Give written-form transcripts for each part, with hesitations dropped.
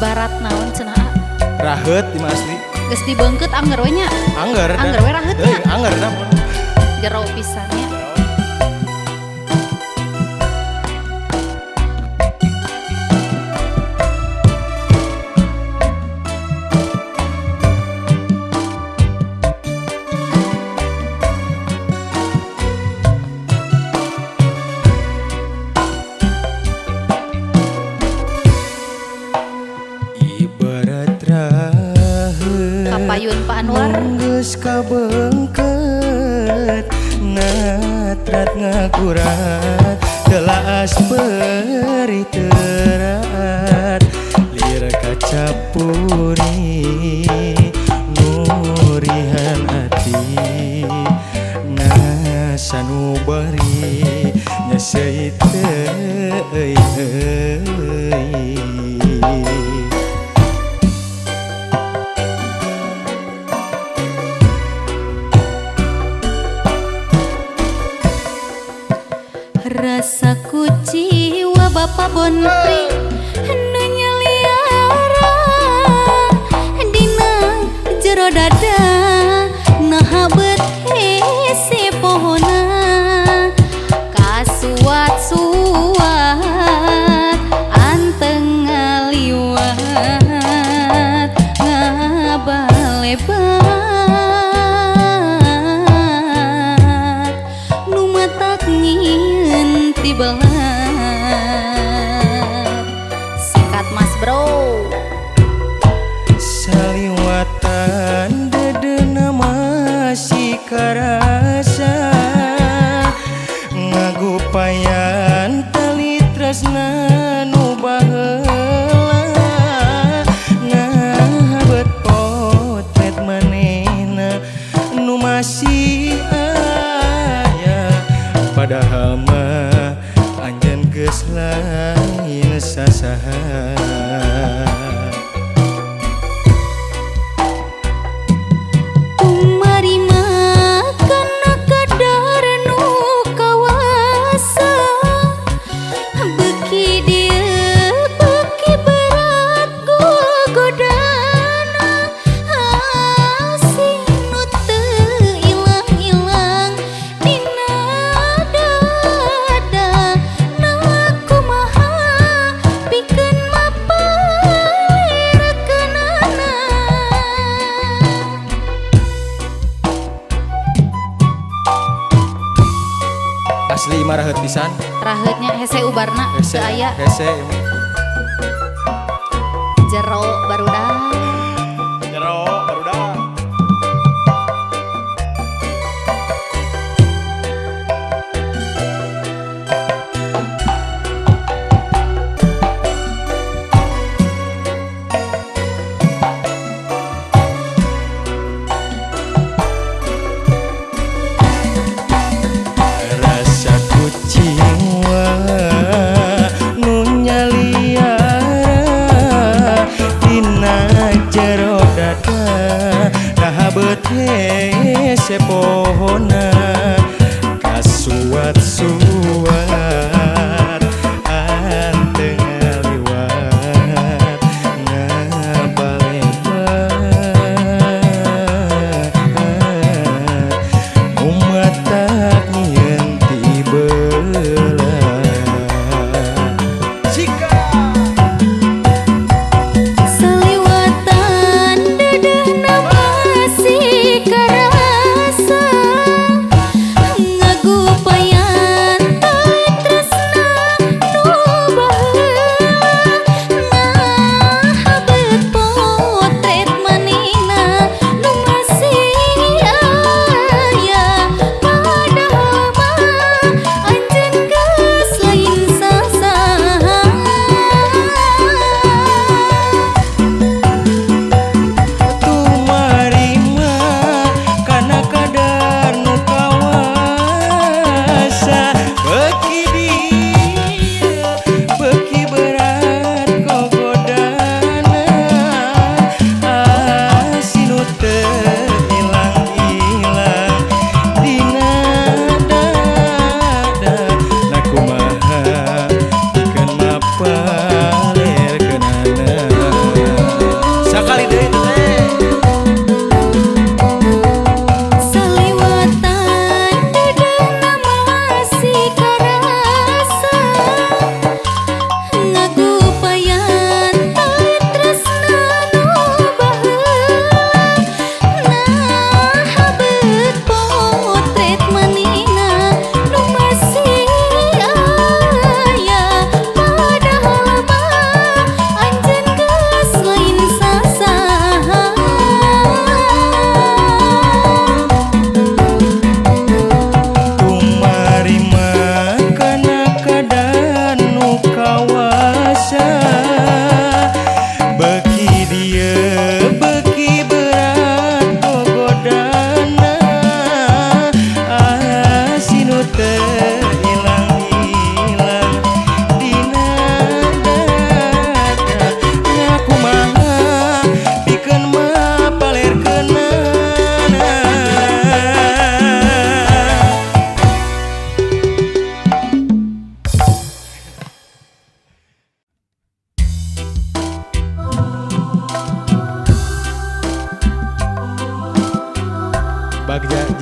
ibarat naon cenah raheut di asli geus dibeungkeut angger we nya angger we raheut nya angger dah jero pisan nya Kapayun Pak Anwar geus kabeungkeut ngatrat ngakurat telas beri terat lir kacapuri nurihan ati ngasanu bari nyeseit euy rasaku jiwa Bapak Bonpri nu nyeliara dina jero dada nahabet hese pohona kasuat-suat anteng ngaliwat ngabalebat nu matak nyieun ti belat sikat mas bro saliwatan dedeuna masih karasa ngagupayan tali tresna nu baheula ngahabet potret manehna nu masih aya padahal mah anjeun geus lain sasaha asli imah raheut pisan raheutnya hese ubarna teu aya hese jero barudak jiwa nu nyaliara dina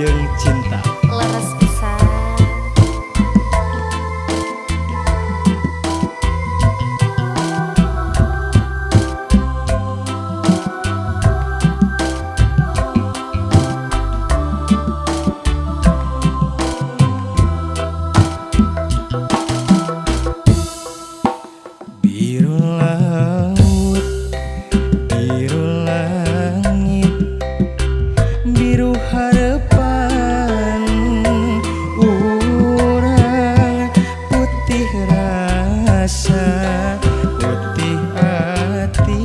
jeung cinta. Leres pisan. Biru laut, biru langit, biru harapan urang, putih rasa, putih hati,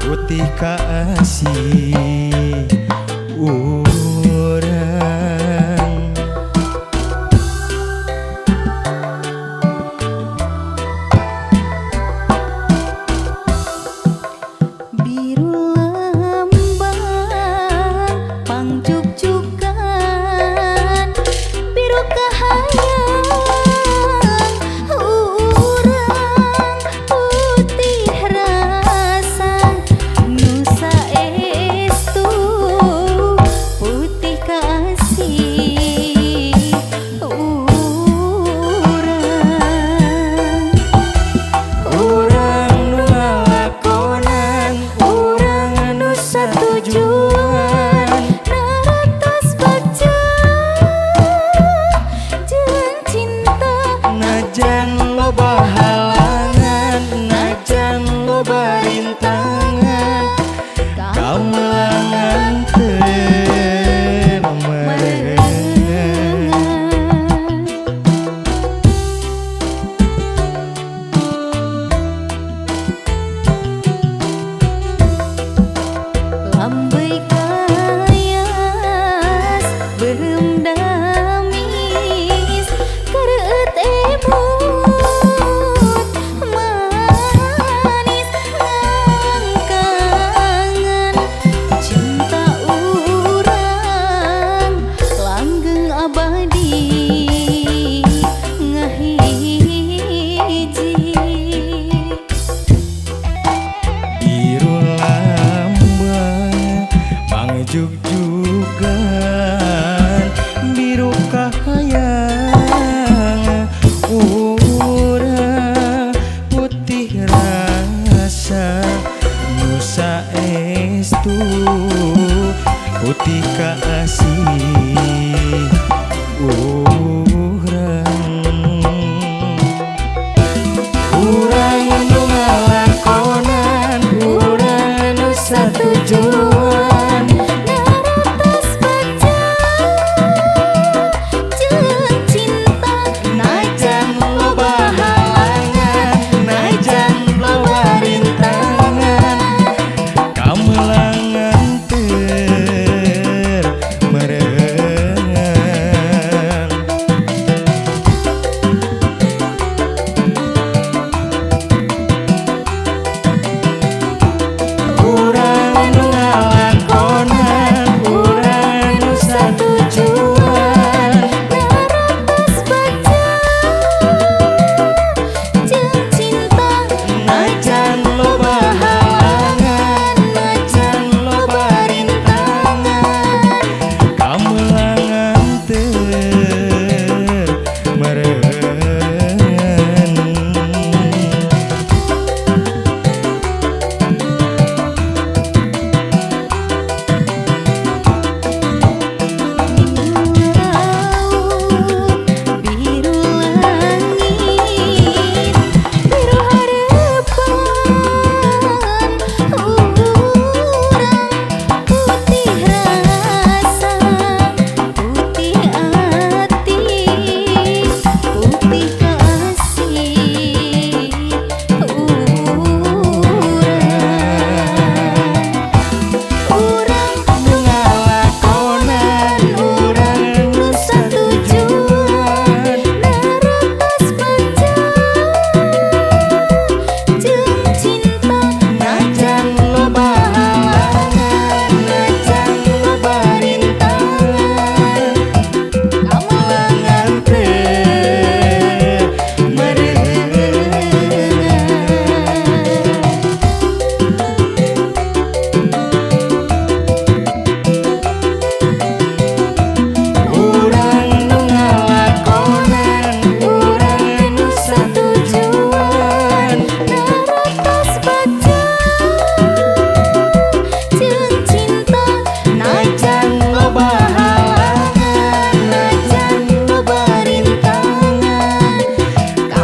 putih kasih urang. Biru lambang pangjugjugan, biru kahayang urang, putih rasa nusa estu, putih kasih urang. Urang nu ngalakonan, urang anu satujuan, Naratos baca jeung cinta, najan loba halangan, najan loba rintangan, kamelangan teu merengan. Lambei kayas beureum damis, kereut emut manis ngangkangan, cinta urang langgeng abadi ngahiji. Biru lambang pangjugjugan, biru kahayang urang, putih rasa nusa estu, putih kasih urang.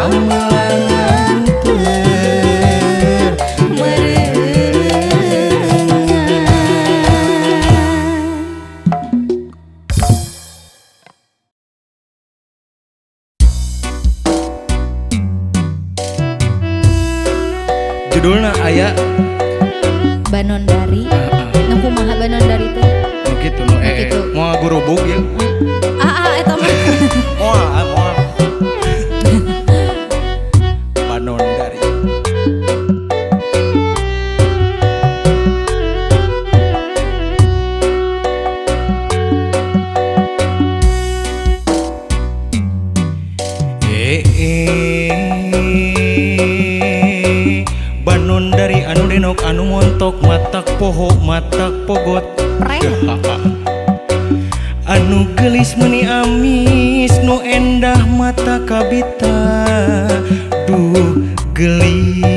pamelangan judulna aya Banondari. Nu kumaha Banondari teh? nu kitu nu Kitu. moal gurubug ya Eta mah. moal Banondari. Banondari anu denok anu montok matak poho matak pogot Preng. anu gelis meni amis nu endah mata kabita duh gelis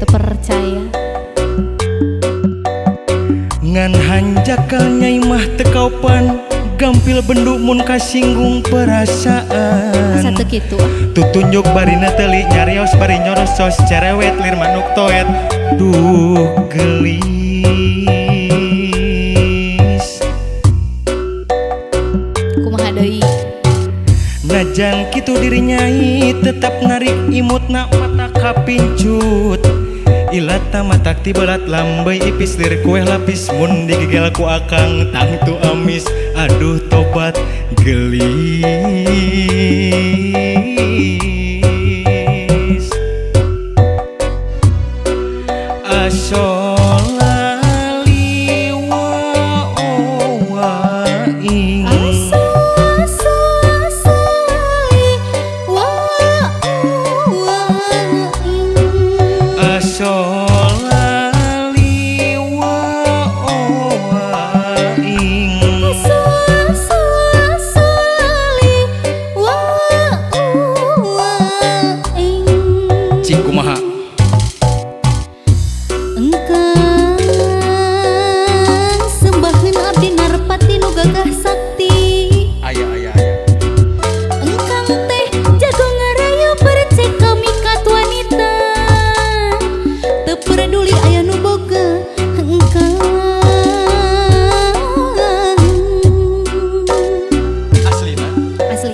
Teu percaya. ngan hanjakal nyai mah tekaupan gampil benduk mun kasinggung Asa perasaan teu kitu. tutunjuk barina teli nyarios bari nyorosos cerewet lir manuk toet duh gelis Kumaha deui? najan kitu diri nyai tetap narik imutna mata kapincut ilata matak tibelat lambay ipis lir kueh lapis mun digigel ku akang tangtu amis aduh tobat gelis asolali wa ing asolali wa ing cing kumaha Engkang sembaheun abdi narepati nu gagah sakti. aya Engkang teh jago ngarayu percek kamikat wanita. Teu peduli aya nu boga engkang. aslina Asli.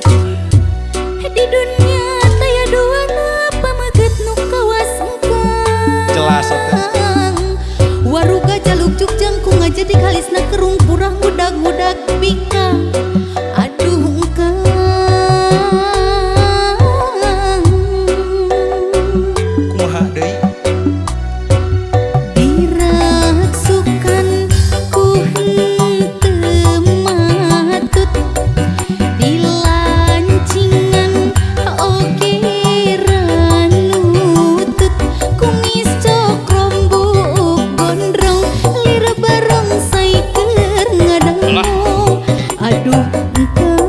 Di dunia taya duana pamaget nu kawas engkang. jelas eta Waruga jaluk jugjang ku ngajadi kalisna kerung purah mudag-mudag bika. Aduh engkang. kumaha deui Diraksukan ku henteu matut dilancingan oge ranutut kumis cok rombuk gondrong lir barongsai keur ngadangong aduh engkang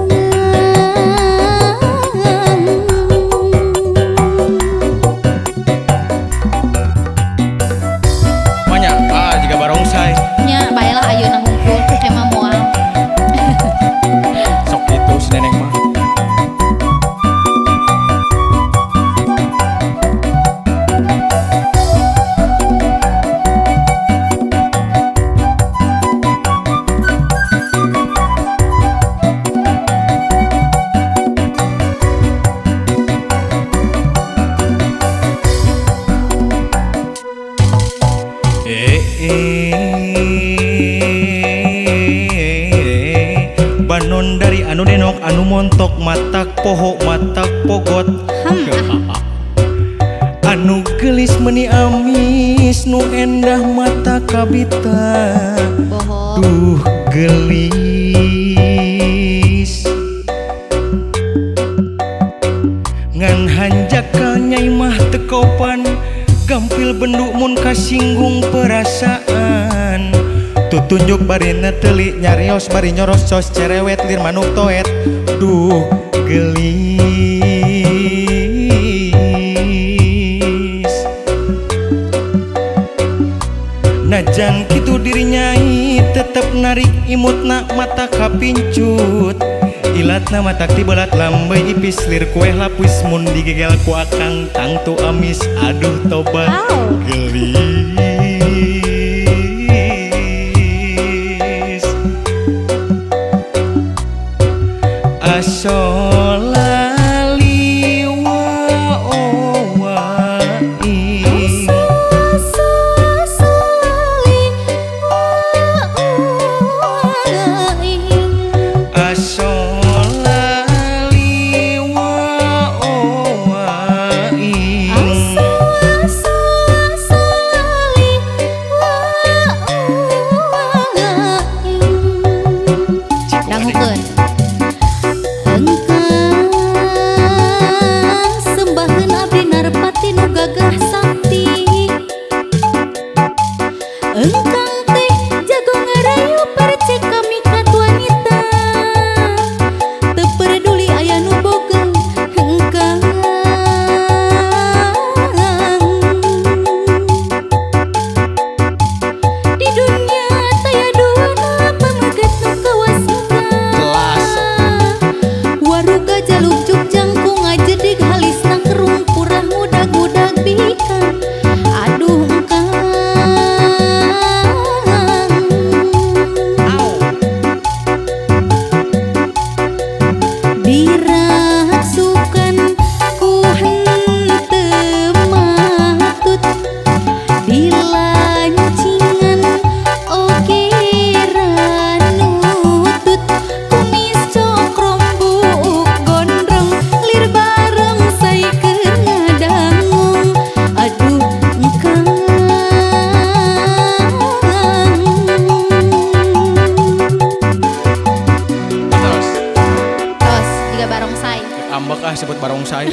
banyak jika barongsai nya baelah ayeuna hungkul emang moal sok itu si neneng mah Banondari anu denok anu montok matak poho matak pogot anu gelis meni amis nu endah mata kabita bohong duh gelis ngan hanjakal nyai mah tekopan gampil benduk mun kasinggung perasaan tutunjuk barina teli nyarios bari nyorosos cerewet lir manuk toet duh gelis najan kitu diri nyai tetep narik imutna mata kapincut ilatna matak ti belat lambai ipis lir kueh lapis mun digegel ku akang tangtu amis aduh tobat gelis asolali wa owa ing asolali wa owa ing Dangukeun engkang sembahkeun abdi narpati nu gagah sakti engkang teh jago ngarayu percek kami kat wanita teu peduli aya nu boga engkang di dunia taya duana pamagat nu kawas jelas waruga jaluk jugjang ku ngajedig halisna kerung purah ngudag-ngudag bika aduh engkang dirasukan ku henteu matut dilancingan oge ranutut kumis cokrom buuk gondrong lir bareng saikeun ngadangung aduh engkang terus tos tiga barongsai ambek sebut barongsai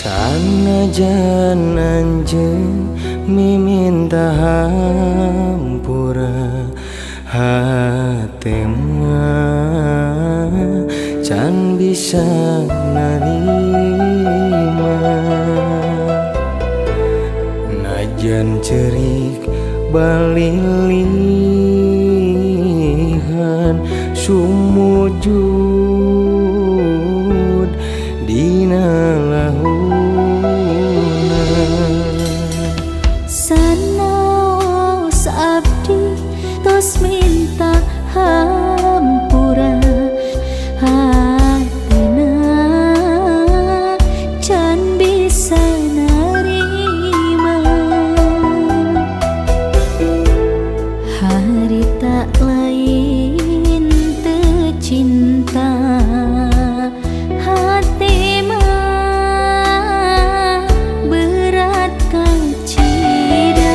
sanajan anjeun miminta hampura hate mah can bisa narima najan cerik balilihan sumujud dina lahuna sanaos abdi tos minta hampura hatina can bisa narima harita lain teu cinta hati mah berat kacida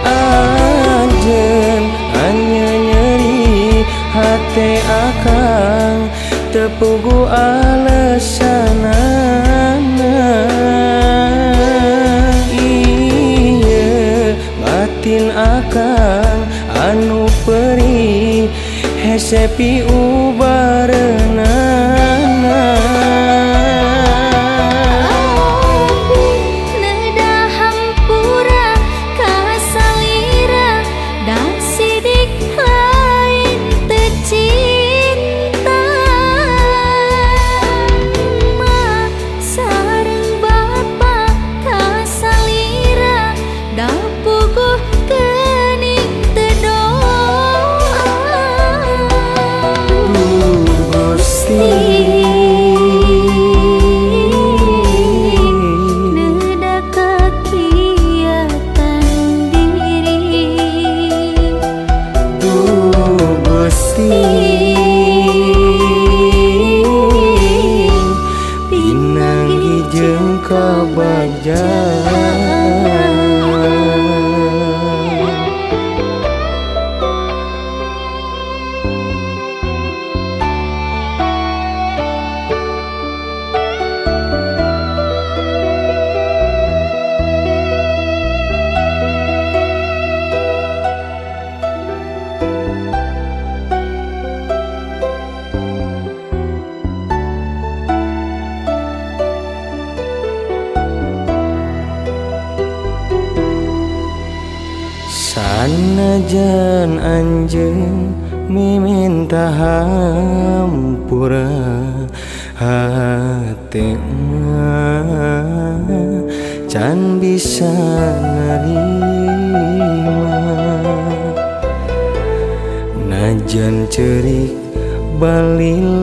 anjeun hanya nyeri hate akang tepugu alasanana ieu batin akang anu perih hesepi ubareunana neda hampura kasalira dan sidik lain teu cinta mah sareng bapa kasalira da puguh kening teu doa Anajan anjeun miminta hampura hatena can bisa nerima najan cerik balilihan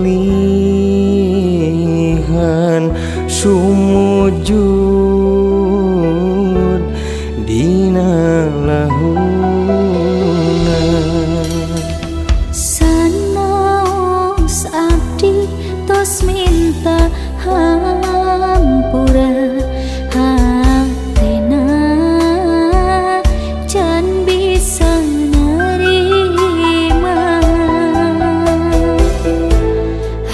sumujud dina lahuna Sanaos abdi tos minta hampura hatena can bisa nerima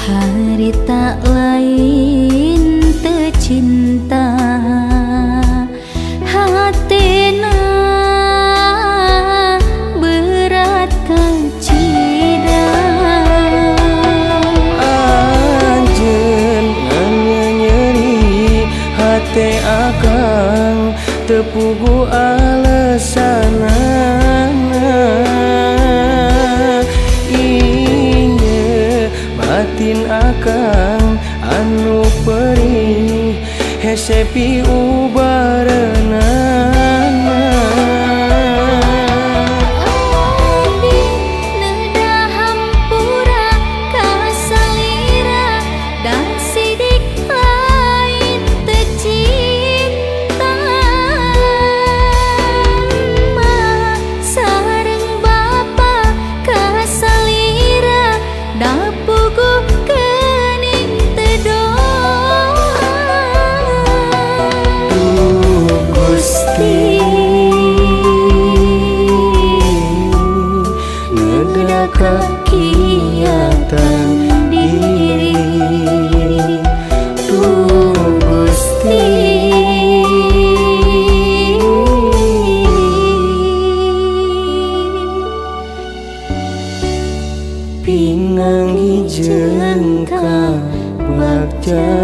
hari tak lain tercinta hatena berat kacida anjeun nyeri hate akang tepugu alesanana ieu batin akang anu perih hesepi ubareunana Abdi neda hampura ka salira dan sidik lain tercinta Ma sareng bapa ka salira da pugu kening tedoa Gusti ngedaka kiatan diri Gusti pinanggi jeung kabagjaan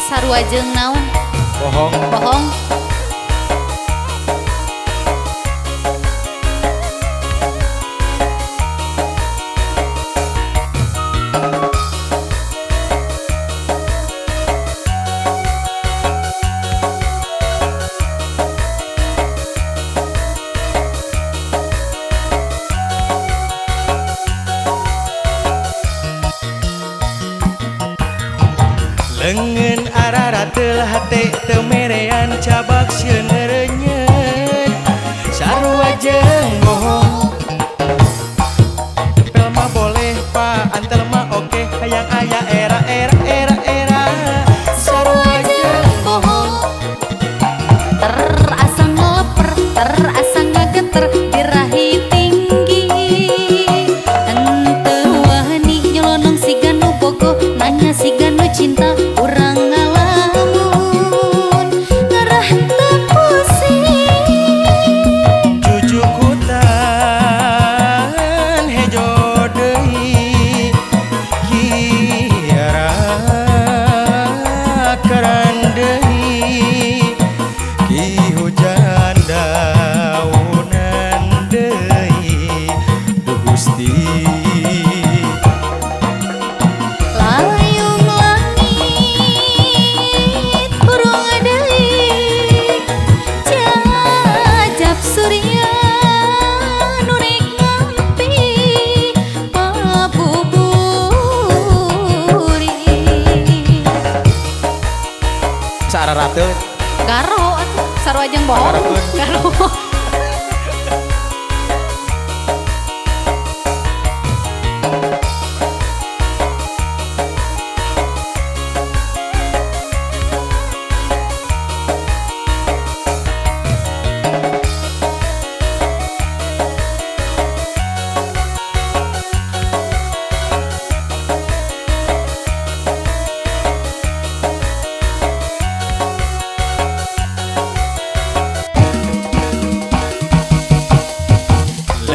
sarua jeung naon bohong bohong lengan ararat teulah hate teu merean cabak sieun eureunyeun sarua jeung bohong pel mah boleh pa antel mah oke hayang aya era sarua jeung bohong terasa ngeleper terasa ngageter birahi tinggi henteu wani nyelonong siga nu bogoh nanya siga nu cinta urang ngalamun ngarah teu pusing jujukutan hejo deui kiara keran deui ki hujan daunan deui Gusti layung langit burung deui jajab surya nu rek ngampi pabuburi sararateun garo atuh sarua jeung bohong Garakeun. garo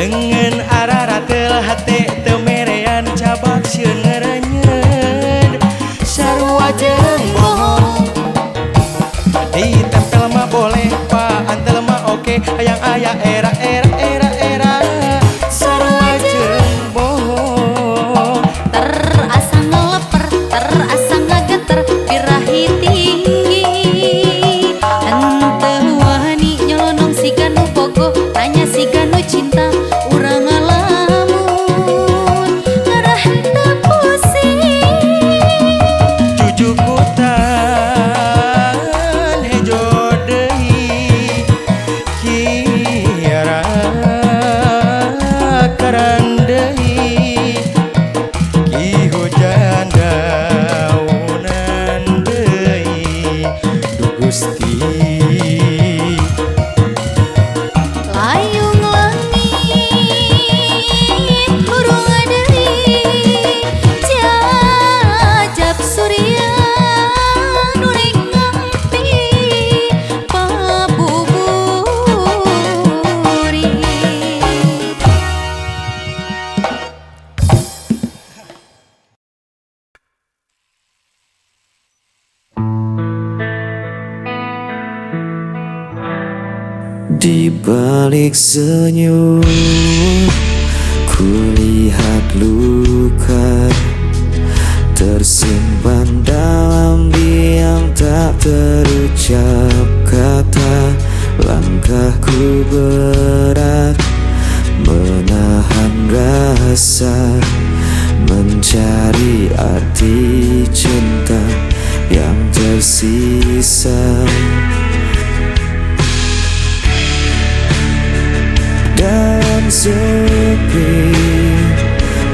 lengan arara telah hate temerean cabak sieun ngerenyet sarua jeung bohong ditempel mah boleh pa antel mah oke hayang aya era sarua jeung bohong terasa ngeleper terasa ngageter birahiti henteu wani nyelonong siga nu bogo nanya siga nu cinta urang ngalamun ngarah teu pusing jujukutan hejo deui kiara karan deui ki hujan daunan deui du Gusti layung langit hurung deui jajab surya nu ring ngampi pabuburi. Di balik senyum kulihat luka tersimpan dalam diam tak terucap kata. Langkahku berat menahan rasa mencari arti cinta yang tersisa. Dan sepi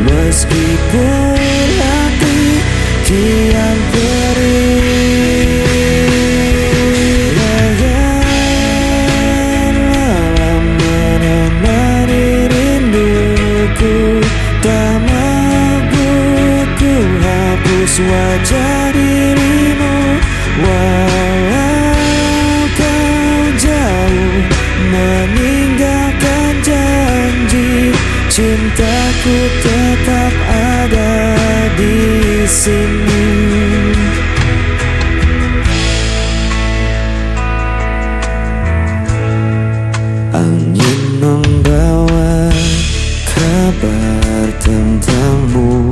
meskipun hati kian perih, bayan malam menemani rinduku, tak mampu ku hapus wajah dirimu walau kau jauh meninggalkan janji. Cintaku tetap ada di sini. Angin membawa kabar tentangmu,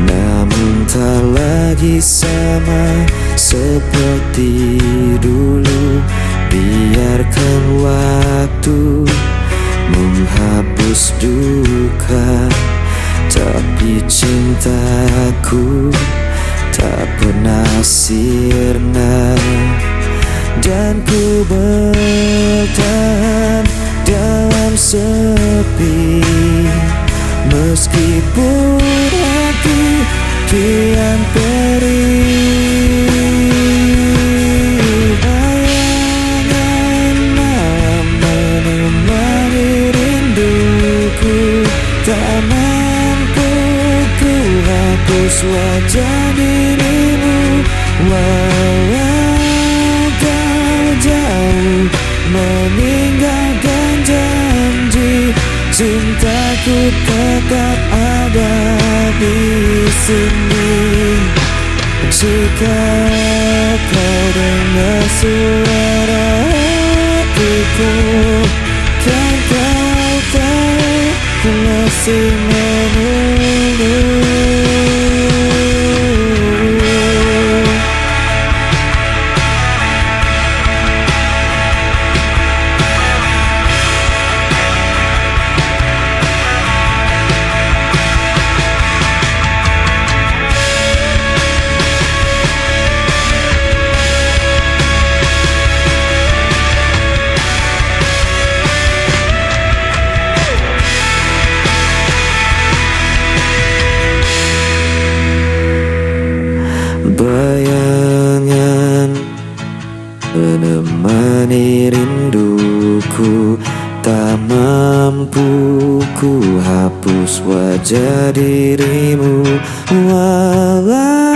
namun tak lagi sama seperti dulu. Biarkan waktu menghapus duka, tapi cintaku tak pernah sirna. Dan ku bertahan dalam sepi meskipun hati kian perih. Bayangan malam menemani rinduku, tak mampu ku hapus wajah dirimu walau kau jauh meninggalkan janji. Cintaku tetap ada di sini. Jika kau dengar suara hatiku, kan kau tahu ku masih menunggu. Bayangan menemani rinduku, tak mampu ku hapus wajah dirimu walau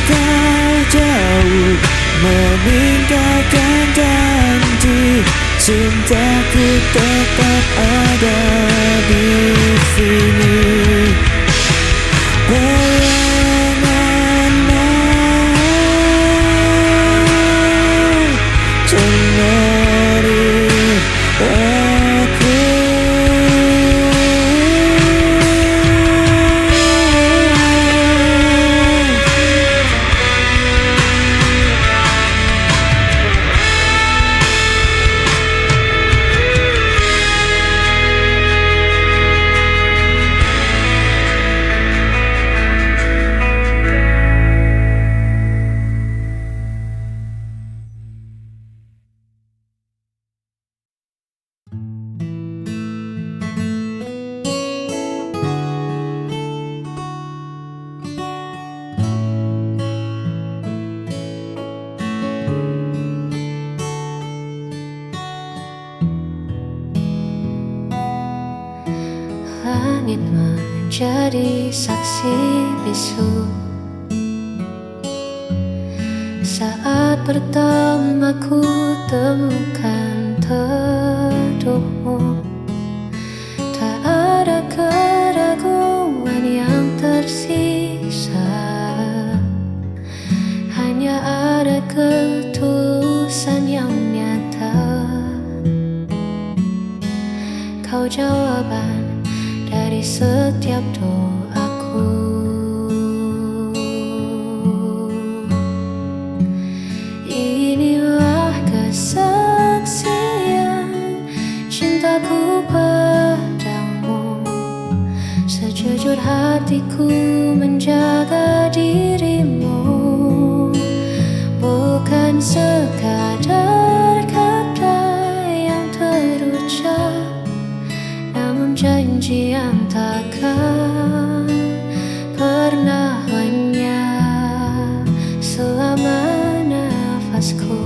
kau jauh meninggalkan janji. cintaku tetap ada di sini. Bayanganmu cemari aku. Langit menjadi saksi bisu saat pertama ku temukan teduhmu. Tak ada keraguan yang tersisa, hanya ada ketulusan yang nyata. Kau jawaban dari setiap doaku. Inilah kesaksian cintaku padamu. Sejujur hatiku menjaga dirimu, bukan sekadar kata yang terucap, namun janji yang takkan pernah lenyap. Selama nafasku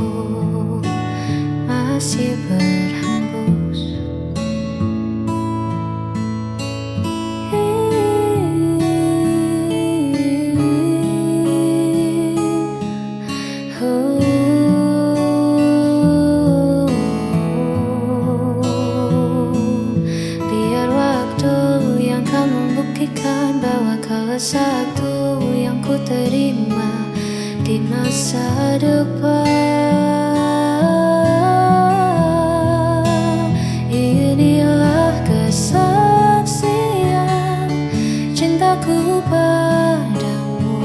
masih berhembus, bahwa kau satu yang ku terima di masa depan. Inilah kesaksian cintaku padamu.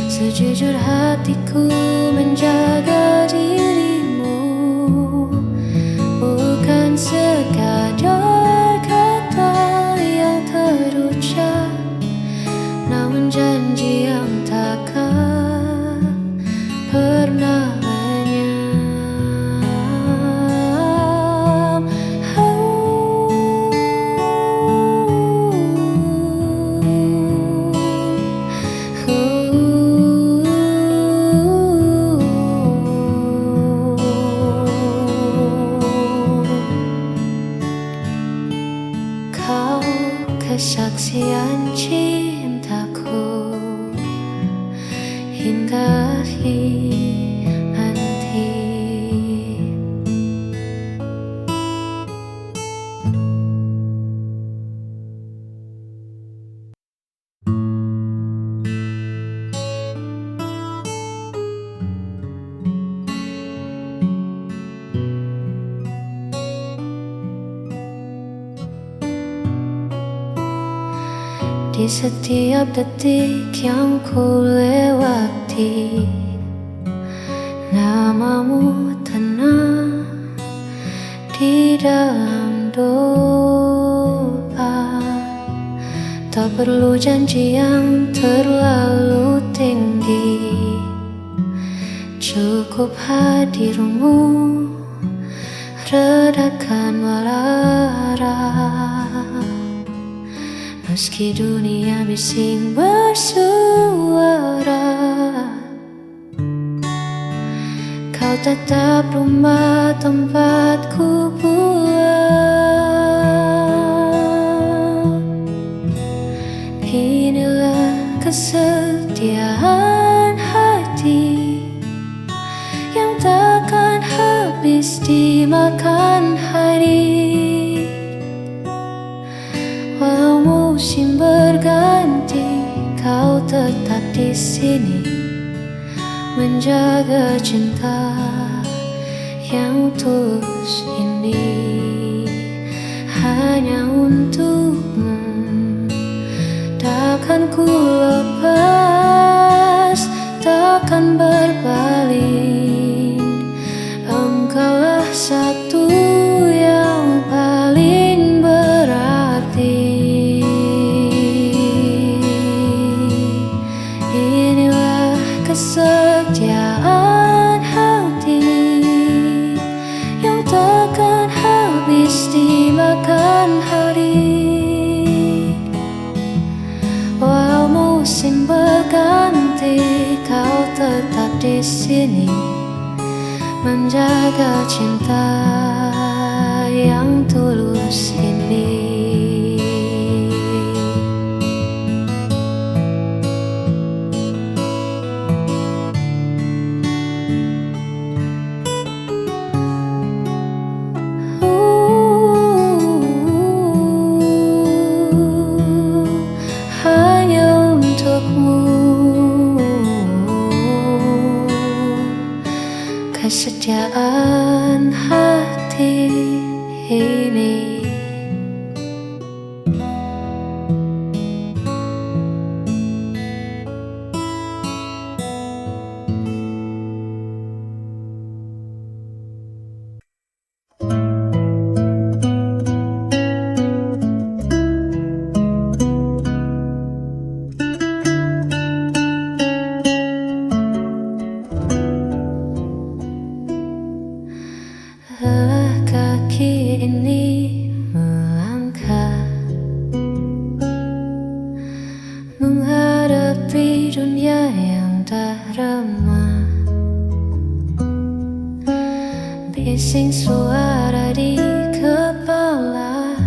Sejujur hatiku menjaga dirimu, bukan sekadar kata yang terucap, namun janji yang takkan pernah lenyap. Kau kesaksian cintaku hingga nanti. Di setiap detik yang ku lewati, namamu tenang di dalam doa. Tak perlu janji yang terlalu tinggi, cukup hadirmu redakan lara. Meski dunia bising bersuara, kau tetap rumah tempatku pulang. Inilah kesetiaan hati yang takkan habis di masa makan hari. Walau musim berganti, kau tetap di sini menjaga cinta yang tulus ini hanya untukmu. Takkan ku lepas, takkan berbalik. Engkaulah satu yang paling berarti. Inilah kesetiaan hati yang takkan habis dimakan hari. Walau musim berganti, kau tetap di sini menjaga cinta yang tulus ini. Hanya untukmu, kesetiaan hati ini. Lelah kaki ini melangkah menghadapi dunia yang tak ramah. Bising suara di kepala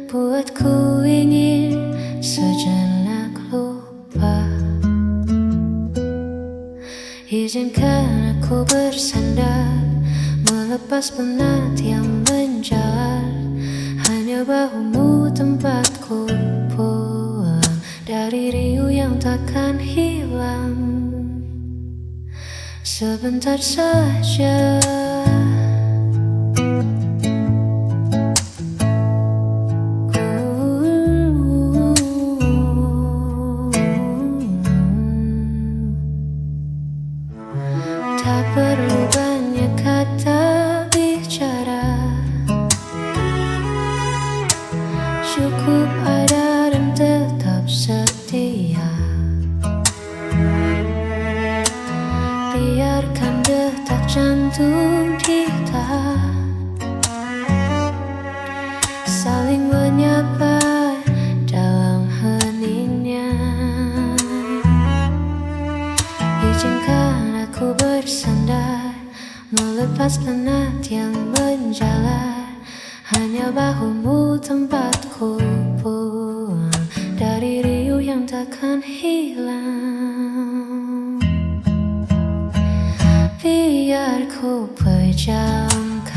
buatku ingin sejenak lupa. Izinkan aku bersandar, melepas penat yang menjalar. Hanya bahumu tempatku pulang dari riuh yang takkan hilang. Sebentar saja tak perlu banyak kata bicara, cukup ada dan tetap setia. Biarkan detak jantung kita saling menyapa dalam heningnya. Izinkan aku bersandar, melepas penat yang menjalar. Hanya bahumu tempatku pulang dari riuh yang takkan hilang. Biar ku pejamkan